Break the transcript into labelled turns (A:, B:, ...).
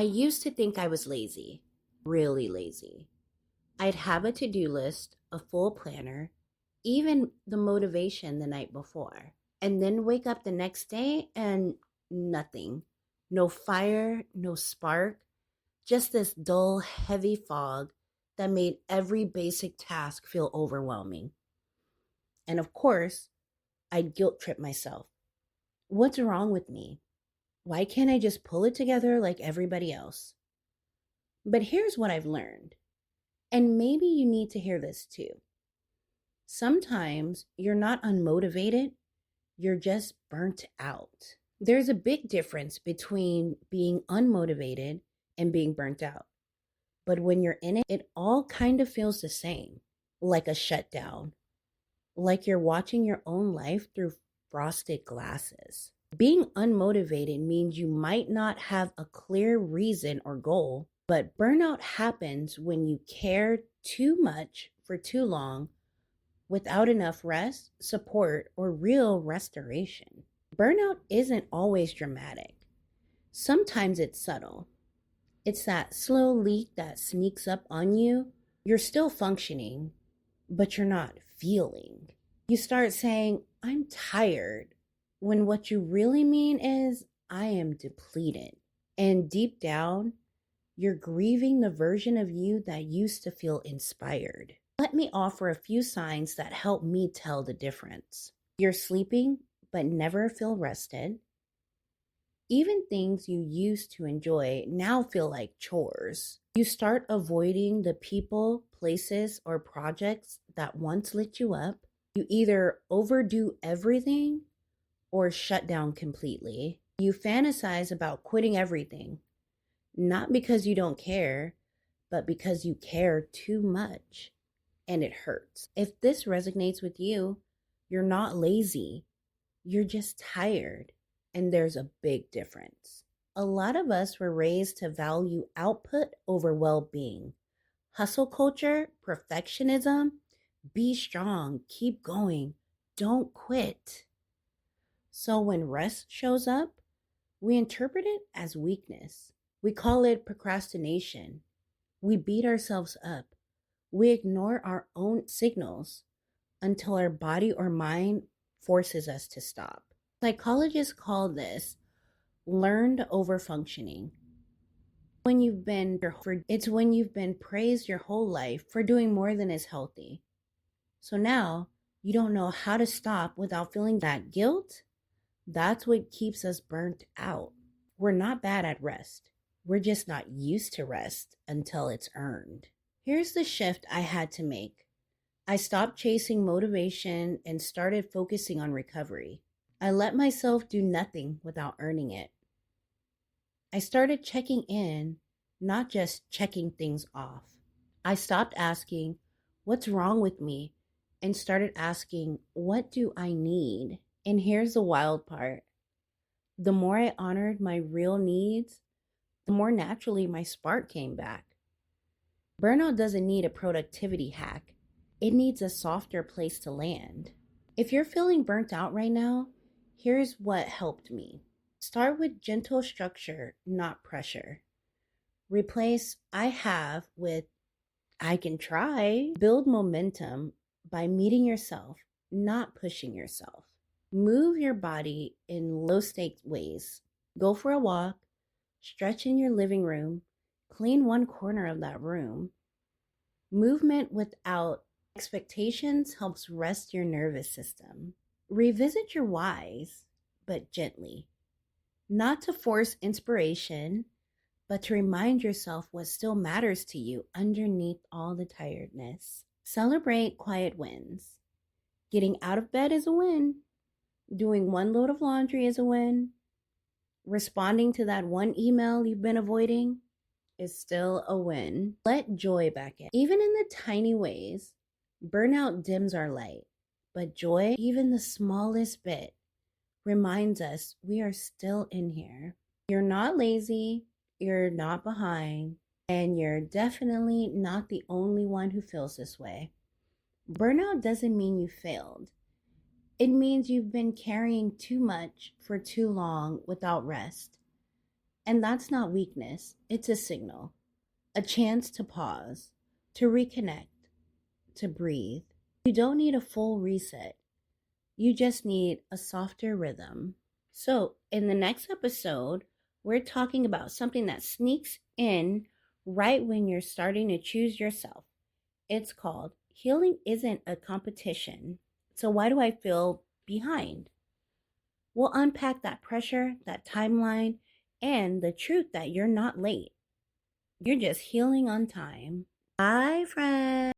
A: I used to think I was lazy, really lazy. I'd have a to-do list, a full planner, even the motivation the night before, and then wake up the next day and nothing. No fire, no spark, just this dull, heavy fog that made every basic task feel overwhelming. And of course, I'd guilt trip myself. What's wrong with me? Why can't I just pull it together like everybody else? But here's what I've learned, and maybe you need to hear this too. Sometimes you're not unmotivated, you're just burnt out. There's a big difference between being unmotivated and being burnt out. But when you're in it, it all kind of feels the same, like a shutdown, like you're watching your own life through frosted glasses. Being unmotivated means you might not have a clear reason or goal, but burnout happens when you care too much for too long without enough rest, support, or real restoration. Burnout isn't always dramatic. Sometimes it's subtle. It's that slow leak that sneaks up on you. You're still functioning, but you're not feeling. You start saying, I'm tired, when what you really mean is, I am depleted. And deep down, you're grieving the version of you that used to feel inspired. Let me offer a few signs that help me tell the difference. You're sleeping, but never feel rested. Even things you used to enjoy now feel like chores. You start avoiding the people, places, or projects that once lit you up. You either overdo everything or shut down completely. You fantasize about quitting everything, not because you don't care, but because you care too much, and it hurts. If this resonates with you, you're not lazy, you're just tired, and there's a big difference. A lot of us were raised to value output over well-being. Hustle culture, perfectionism, be strong, keep going, don't quit. So when rest shows up, we interpret it as weakness. We call it procrastination. We beat ourselves up. We ignore our own signals until our body or mind forces us to stop. Psychologists call this learned overfunctioning. It's when you've been praised your whole life for doing more than is healthy. So now you don't know how to stop without feeling that guilt. That's what keeps us burnt out. We're not bad at rest. We're just not used to rest until it's earned. Here's the shift I had to make. I stopped chasing motivation and started focusing on recovery. I let myself do nothing without earning it. I started checking in, not just checking things off. I stopped asking, what's wrong with me? And started asking, what do I need? And here's the wild part. The more I honored my real needs, the more naturally my spark came back. Burnout doesn't need a productivity hack. It needs a softer place to land. If you're feeling burnt out right now, here's what helped me. Start with gentle structure, not pressure. Replace I have with I can try. Build momentum by meeting yourself, not pushing yourself. Move your body in low-stakes ways. Go for a walk, stretch in your living room, clean one corner of that room. Movement without expectations helps rest your nervous system. Revisit your whys, but gently. Not to force inspiration, but to remind yourself what still matters to you underneath all the tiredness. Celebrate quiet wins. Getting out of bed is a win. Doing one load of laundry is a win. Responding to that one email you've been avoiding is still a win. Let joy back in. Even in the tiny ways, burnout dims our light, but joy, even the smallest bit, reminds us we are still in here. You're not lazy, you're not behind, and you're definitely not the only one who feels this way. Burnout doesn't mean you failed. It means you've been carrying too much for too long without rest. And that's not weakness, it's a signal, a chance to pause, to reconnect, to breathe. You don't need a full reset, you just need a softer rhythm. So, in the next episode, we're talking about something that sneaks in right when you're starting to choose yourself. It's called Healing Isn't a Competition. So, why do I feel behind? We'll unpack that pressure, that timeline, and the truth that you're not late. You're just healing on time. Bye, friends.